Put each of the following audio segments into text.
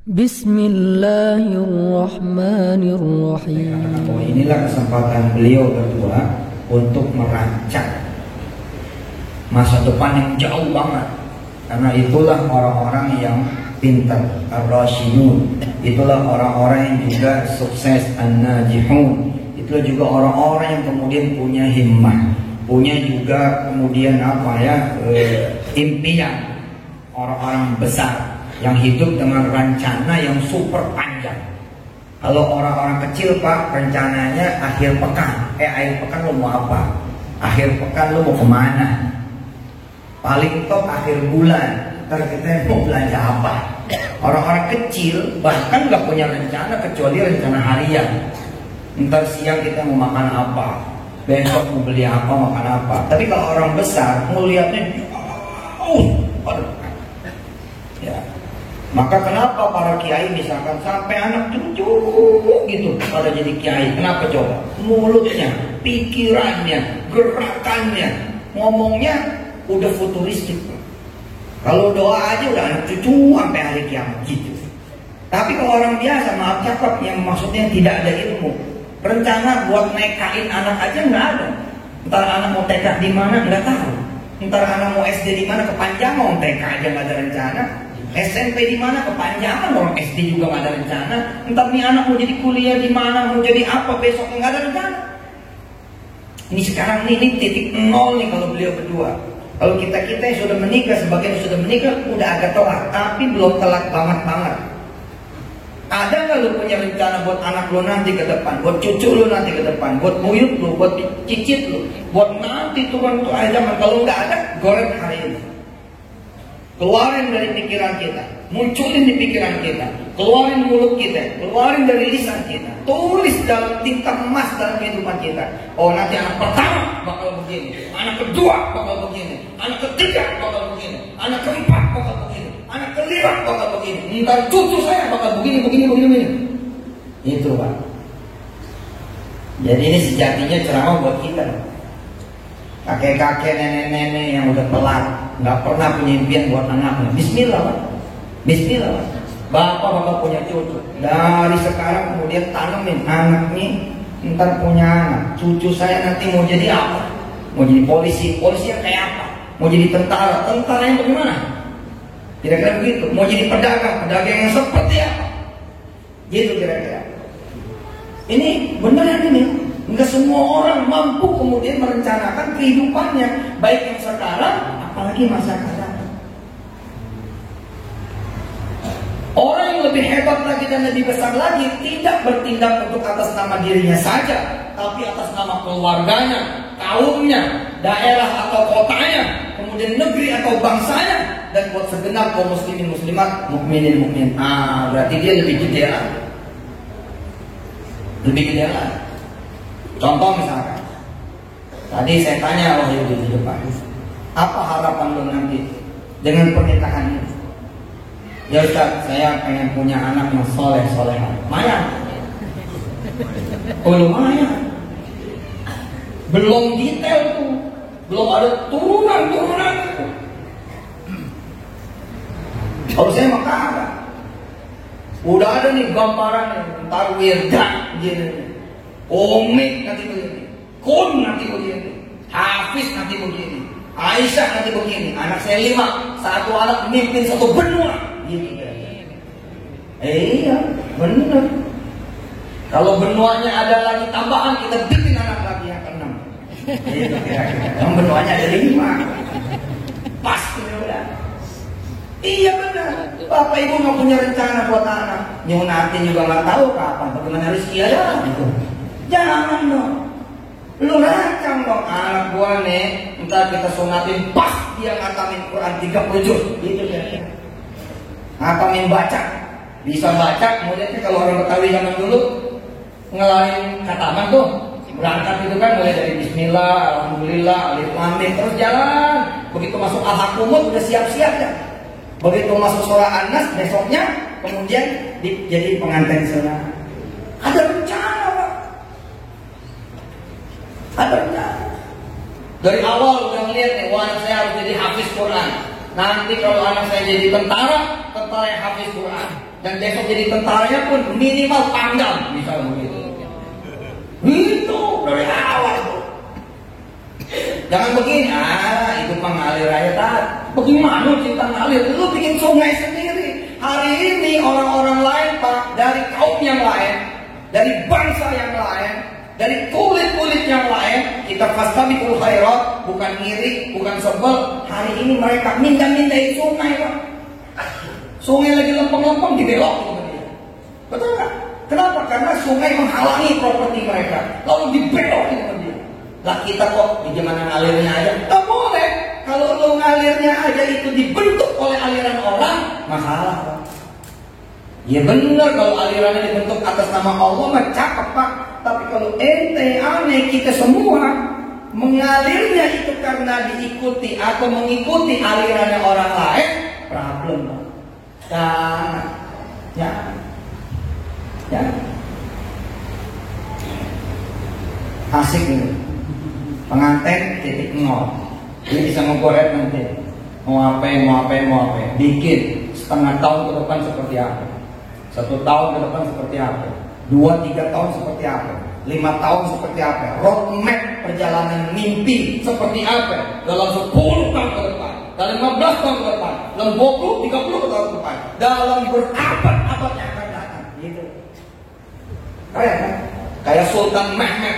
Bismillahirrahmanirrahim. Inilah kesempatan beliau berdua untuk merancang masa depan yang jauh banget. Karena itulah orang-orang yang pintar, ar-rasyidun. Itulah orang-orang yang juga sukses, an-najihun. Itulah juga orang-orang yang kemudian punya himmah, punya juga kemudian impian. Orang-orang besar yang hidup dengan rencana yang super panjang. Kalau orang-orang kecil Pak, rencananya akhir pekan lo mau apa? Akhir pekan lo mau kemana? Paling top akhir bulan, ntar kita mau belanja apa? Orang-orang kecil bahkan gak punya rencana kecuali rencana harian. Ntar siang kita mau makan apa? Besok mau beli apa, makan apa? Tapi kalau orang besar ngeliatnya ya. Maka kenapa para kiai misalkan sampai anak cucu gitu pada jadi kiai? Kenapa coba? Mulutnya, pikirannya, gerakannya, ngomongnya udah futuristik. Kalau doa aja udah anak cucu sampai hari kiamat gitu. Tapi kalau orang biasa, maaf cakap, yang maksudnya tidak ada ilmu, rencana buat nekain anak aja nggak ada. Ntar anak mau TK di mana nggak tahu. Ntar anak mau SD di mana kepanjangan, mau TK aja nggak ada rencana. SMP di mana kepanjangan, orang SD juga nggak ada rencana. Entar nih anak mau jadi kuliah di mana, mau jadi apa besok nggak ada rencana. Ini sekarang ini titik nol nih kalau beliau berdua. Kalau kita yang sudah menikah, sebagian yang sudah menikah udah agak telat, tapi belum telat banget. Ada nggak lu punya rencana buat anak lu nanti ke depan, buat cucu lu nanti ke depan, buat buyut lu, buat cicit lu, buat nanti turun tuh aja zaman. Kalau nggak ada, goreng hari ini. Keluarin dari pikiran kita, munculin di pikiran kita, keluarin mulut kita, keluarin dari lisan kita, tulis dalam tinta emas dalam kehidupan kita. Oh nanti anak pertama bakal begini, anak kedua bakal begini, anak ketiga bakal begini, anak keempat bakal begini, anak kelima bakal begini, ntar cucu saya bakal begini. Itu Pak. Jadi ini sejatinya ceramah buat kita. Kakek-kakek, nenek-nenek yang udah telat, nggak pernah punya impian buat anaknya. Bismillah, Pak. Bismillah, Pak. Bapak bakal punya cucu. Dari sekarang kemudian tanamin anak nih, ntar punya anak. Cucu saya nanti mau jadi apa? Mau jadi polisi yang kayak apa? Mau jadi tentara yang bagaimana? Kira-kira begitu. Mau jadi pedagang yang seperti apa? Gitu kira-kira. Ini beneran ini. Enggak semua orang mampu kemudian merencanakan kehidupannya, baik yang sekarang, apalagi masa akan. Orang yang lebih hebat lagi dan lebih besar lagi tidak bertindak untuk atas nama dirinya saja, tapi atas nama keluarganya, kaumnya, daerah atau kotanya, kemudian negeri atau bangsanya, dan buat segenap kaum muslimin muslimat, mukminin. Berarti dia lebih gede lah. Contoh misalkan, tadi saya tanya Wahyudi di depan, apa harapan lo nanti dengan pernikahan ini? Ya Ustaz, saya pengen punya anak yang soleh-solehan. Lumayan. Lumayan. Belum detail tuh, belum ada turunan itu. Kalau saya mah kagak. Udah ada nih gambaran ntar wirdan gini. Komik nanti begini, Kun nanti begini, Hafiz nanti begini, Aisyah nanti begini. Anak saya 5, satu anak mimpin satu benua. Gitu. Iya, benar. Kalau benuanya ada lagi tambahan, kita bikin anak lagi yang ke-6. Gitu kira-kira. Yang benuanya ada 5. Pas udah. Iya benar. Bapak ibu nggak punya rencana buat anak. Nanti juga nggak tahu kapan, bagaimana rezeki ada. Gitu. Jangan dong. Lu rancang dong anak gua nih, ntar kita sunatin pas dia ngatamin Quran 30 juz. Gitu ya. Ngatamin baca. Bisa baca, kemudian kalau orang Betawi zaman dulu ngelarin kataman tuh. Berangkat itu kan mulai dari bismillah, alhamdulillah, alif lam mim, terus jalan. Begitu masuk al-hakumut udah siap-siap ya. Begitu masuk surah An-Nas besoknya kemudian jadi pengantin sunnah. Ada rencana, Pak. Ada rencana. Dari awal udah ngeliat nih, anak saya harus jadi hafiz Quran. Nanti kalau anak saya jadi tentara yang hafiz Quran. Dan besok jadi tentaranya pun minimal Pangdam, misalnya begitu. Itu dari awal itu. Jangan begini, itu mengalir aja tak. Bagaimana cinta ngalir? Lu bikin sungai sendiri. Hari ini orang-orang lain Pak, dari kaum yang lain, dari bangsa yang lain, dari kulit-kulit yang lain, kita fastabiqul khairat, bukan ngiri, bukan sebel. Hari ini mereka mindah-mindahin sungai Pak. Sungai lagi lempeng-lempeng dibelokin sama dia. Betul nggak? Kenapa? Karena sungai menghalangi properti mereka. Lalu dibelokin sama dia. Lah kita kok di zaman ngalirnya aja? Tak boleh. Kalau lo ngalirnya aja itu dibentuk oleh aliran orang, masalah Pak. Ya benar, kalau alirannya dibentuk atas nama Allah mah cakep Pak. Tapi kalau ente aneh kita semua mengalirnya itu karena diikuti atau mengikuti alirannya orang lain, problem Pak. Ya. Asik ini. Pengantin titik nol. Ini bisa ngegoret nanti. Mau apa? Bikin setengah tahun ke depan seperti apa? 1 tahun ke depan seperti apa? 2-3 tahun seperti apa? 5 tahun seperti apa? Roadmap perjalanan mimpi seperti apa? Dalam 10 tahun ke depan, dalam 15 tahun ke depan, dalam 20-30 tahun ke depan, dalam berabad-abad yang akan datang. Gitu. Keren kan? Kayak Sultan Mehmed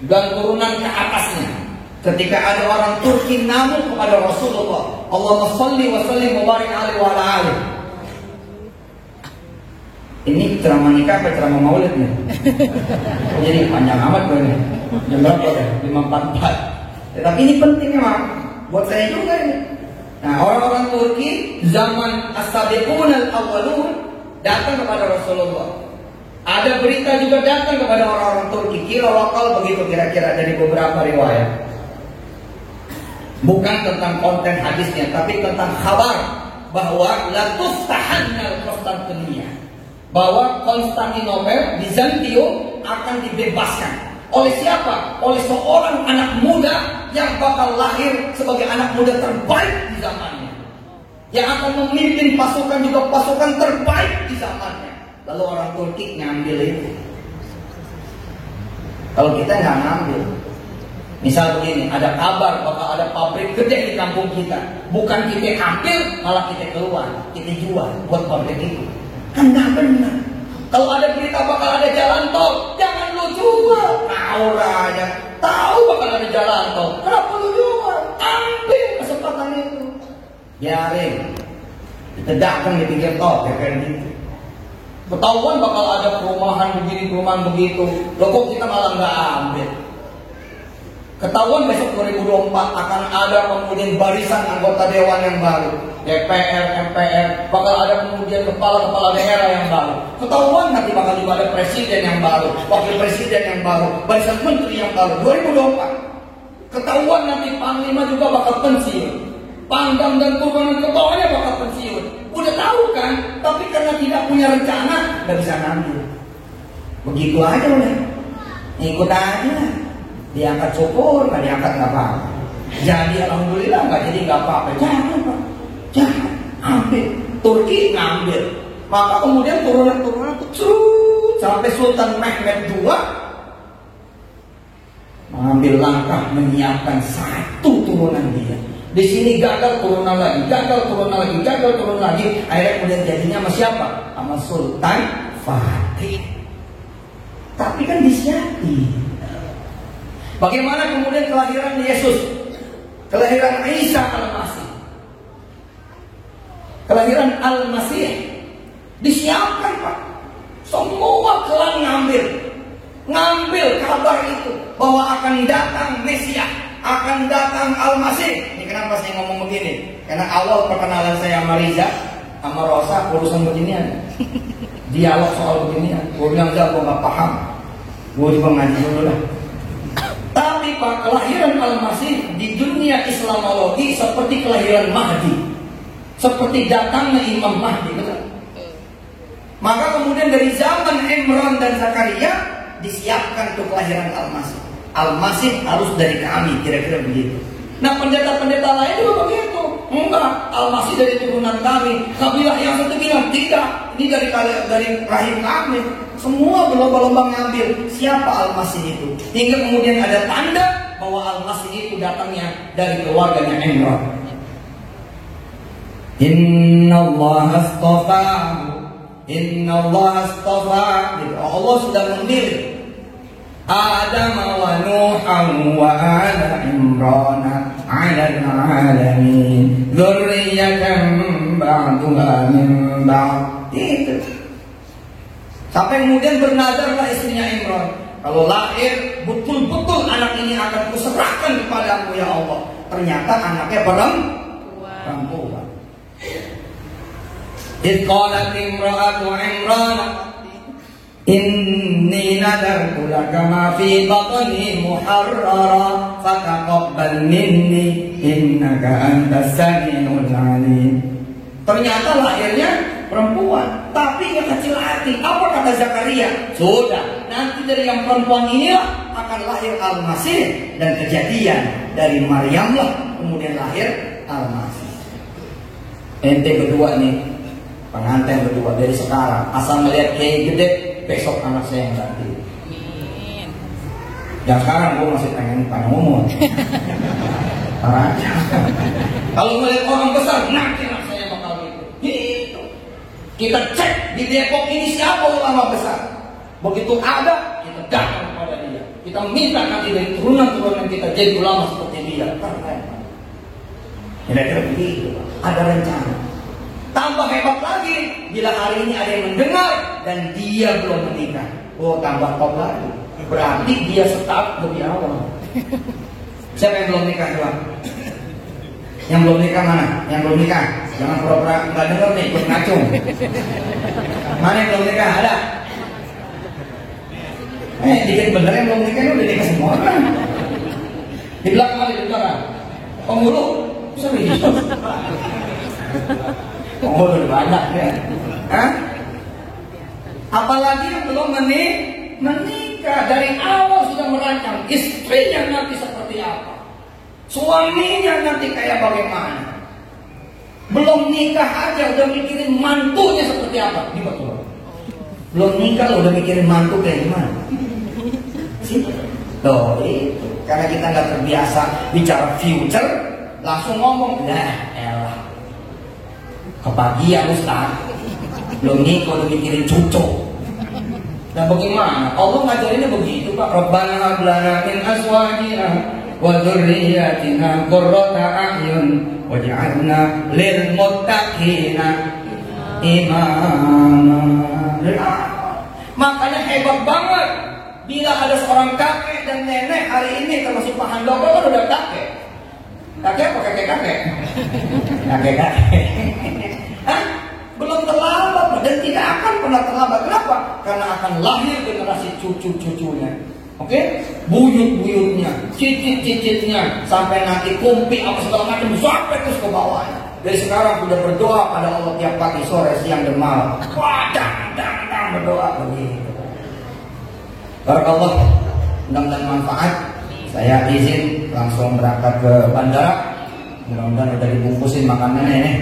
dan turunan ke atasnya. Ketika ada orang Turki namun kepada Rasulullah, Allahumma sholli wa sallim wa barik alaihi wa ala alihi. Ini ceramah nikah apa ceramah maulid nih? Jadi panjang amat gue nih. Jam berapa ya? 5.44. Tapi ini penting memang buat saya juga ini. Nah, orang-orang Turki zaman as-sabiqun al-awwalun datang kepada Rasulullah. Ada berita juga datang kepada orang-orang Turki. Kira lokal begitu kira-kira dari beberapa riwayat. Bukan tentang konten hadisnya, tapi tentang kabar bahwa la tuftahanna al-Konstantinia, bahwa Konstantinopel, Bizantium akan dibebaskan. Oleh siapa? Oleh seorang anak muda yang bakal lahir sebagai anak muda terbaik di zamannya, yang akan memimpin pasukan juga pasukan terbaik di zamannya. Lalu orang Turki ngambil itu. Kalau kita nggak ngambil, misal begini, ada kabar bakal ada pabrik gede di kampung kita, bukan kita ambil, malah kita keluar, kita jual buat pabrik itu. Kan nggak benar. Kalau ada berita bakal ada jalan tol, jangan lu jual. Tahu aja, tahu bakal ada jalan tol, kenapa lu jual? Ambil kesempatan itu. Biarin, kita dagang di pinggir tol, kayak gitu. Ketahuan bakal ada perumahan begini, perumahan begitu, loh kok kita malah nggak ambil? Ketahuan besok 2024 akan ada kemudian barisan anggota dewan yang baru, DPR, MPR, bakal ada kemudian kepala-kepala daerah yang baru. Ketahuan nanti bakal juga ada presiden yang baru, wakil presiden yang baru, barisan menteri yang baru, 2024. Ketahuan nanti panglima juga bakal pensiun, Pangdam dan turunan ketuanya bakal pensiun. Udah tahu kan, tapi karena tidak punya rencana, nggak bisa ngambil. Begitu aja udah, ikut aja. Diangkat syukur, nggak diangkat nggak apa-apa. Jadi alhamdulillah nggak jadi nggak apa-apa. Jangan Pak, jangan ambil. Turki ngambil, maka kemudian turunan-turunan sampai Sultan Mehmed II mengambil langkah menyiapkan satu turunan dia. Di sini gagal turunan lagi, gagal turunan lagi, gagal turunan lagi. Akhirnya kemudian jadinya sama siapa? Sama Sultan Fatih. Tapi kan disiapin. Bagaimana kemudian kelahiran Yesus, kelahiran Isa Al-Masih, kelahiran Al-Masih disiapkan Pak. Semua kelan ngambil kabar itu bahwa akan datang Mesias, akan datang Al-Masih. Ini kenapa saya ngomong begini? Karena awal perkenalan saya sama Riza, sama Rosa urusan beginian, dialog soal beginian. Gue bilang gue gak paham, gue juga ngaji dulu lah. Tapi Pak, kelahiran Al-Masih di dunia Islamologi seperti kelahiran Mahdi, seperti datangnya Imam Mahdi, betul? Maka kemudian dari zaman Imran dan Zakaria disiapkan untuk kelahiran Al-Masih. Al-Masih harus dari kami, kira-kira begitu. Nah pendeta-pendeta lain juga begitu. enggak, Al-Masih dari turunan kami. Kabilah yang satu bilang, tidak, ini dari rahim kami. Semua berlomba-lomba ngambil siapa Al-Masih itu. Hingga kemudian ada tanda bahwa Al-Masih itu datangnya dari keluarganya Imran. Inna Allah astafa, Inna Allah astafa. Allah sudah memilih Adam wa Nuhan wa ala Imran ala alamin, dzurriyyatan ba'duha min ba'd. Itu. Sampai kemudian bernazarlah istrinya Imran, kalau lahir betul-betul anak ini akan kuserahkan kepadamu ya Allah. Ternyata anaknya perempuan. Idh qalat imra'atu Imran inni nadartu laka ma fi batni muharrara fataqabbal minni innaka antas samiul alim. Ternyata lahirnya perempuan, tapi yang kecil hati. Apa kata Zakaria? Sudah, nanti dari yang perempuan inilah akan lahir Al-Masih. Dan kejadian dari Maryamlah kemudian lahir Al-Masih. Ente berdua nih, pengantin berdua dari sekarang, asal melihat kiai gede, besok anak saya yang ganti. Yang sekarang gue masih pengen umur. Kalau melihat orang besar, nanti anak saya bakal gitu. Kita cek di Depok ini siapa ulama besar. Begitu ada, kita datang kepada dia. Kita minta nanti dari turunan-turunan kita jadi ulama seperti dia. Kira-kira begitu. Ada rencana. Tambah hebat lagi, bila hari ini ada yang mendengar dan dia belum menikah. Oh, tambah top lagi. Berarti dia start lebih awal. Siapa yang belum nikah coba? Yang belum nikah mana? Yang belum nikah? Jangan pura-pura nggak dengar nih, ikut ngacung. Mana yang belum nikah? Ada? Dikit bener yang belum nikah, udah nikah semua kan? Di belakang ada di belakang. Penghulu, serius. Penghulu banyak ya. Hah? Apalagi yang belum menikah, dari awal sudah merancang istrinya nanti seperti apa, suaminya nanti kayak bagaimana. Belum nikah aja udah mikirin mantunya seperti apa. Ini betul. Belum nikah udah mikirin mantu kayak gimana. Tuh itu. Karena kita nggak terbiasa bicara future, langsung ngomong, nah elah kebahagiaan Ustaz. Belum nikah udah mikirin cucu. Nah bagaimana? Allah ngajarinnya begitu Pak. Rabbana hab lana min azwajina wa dzurriyyatina qurrata a'yun waj'alna lil muttaqina imama. Makanya hebat banget bila ada seorang kakek dan nenek hari ini, termasuk Pak Handoko kan udah kakek. Kakek apa kakek-kakek? Kakek-kakek. Hah? Belum terlambat dan tidak akan pernah terlambat. Kenapa? Karena akan lahir generasi cucu-cucunya. Oke? Buyut-buyutnya, cicit-cicitnya, sampai nanti kumpi apa segala macam sampai terus ke bawahnya. Dari sekarang sudah berdoa pada Allah tiap pagi, sore, siang dan malam. Wah, dan berdoa begitu. Barakallah, mudah-mudahan manfaat. Saya izin langsung berangkat ke bandara. Mudah-mudahan udah dibungkusin makanannya ini.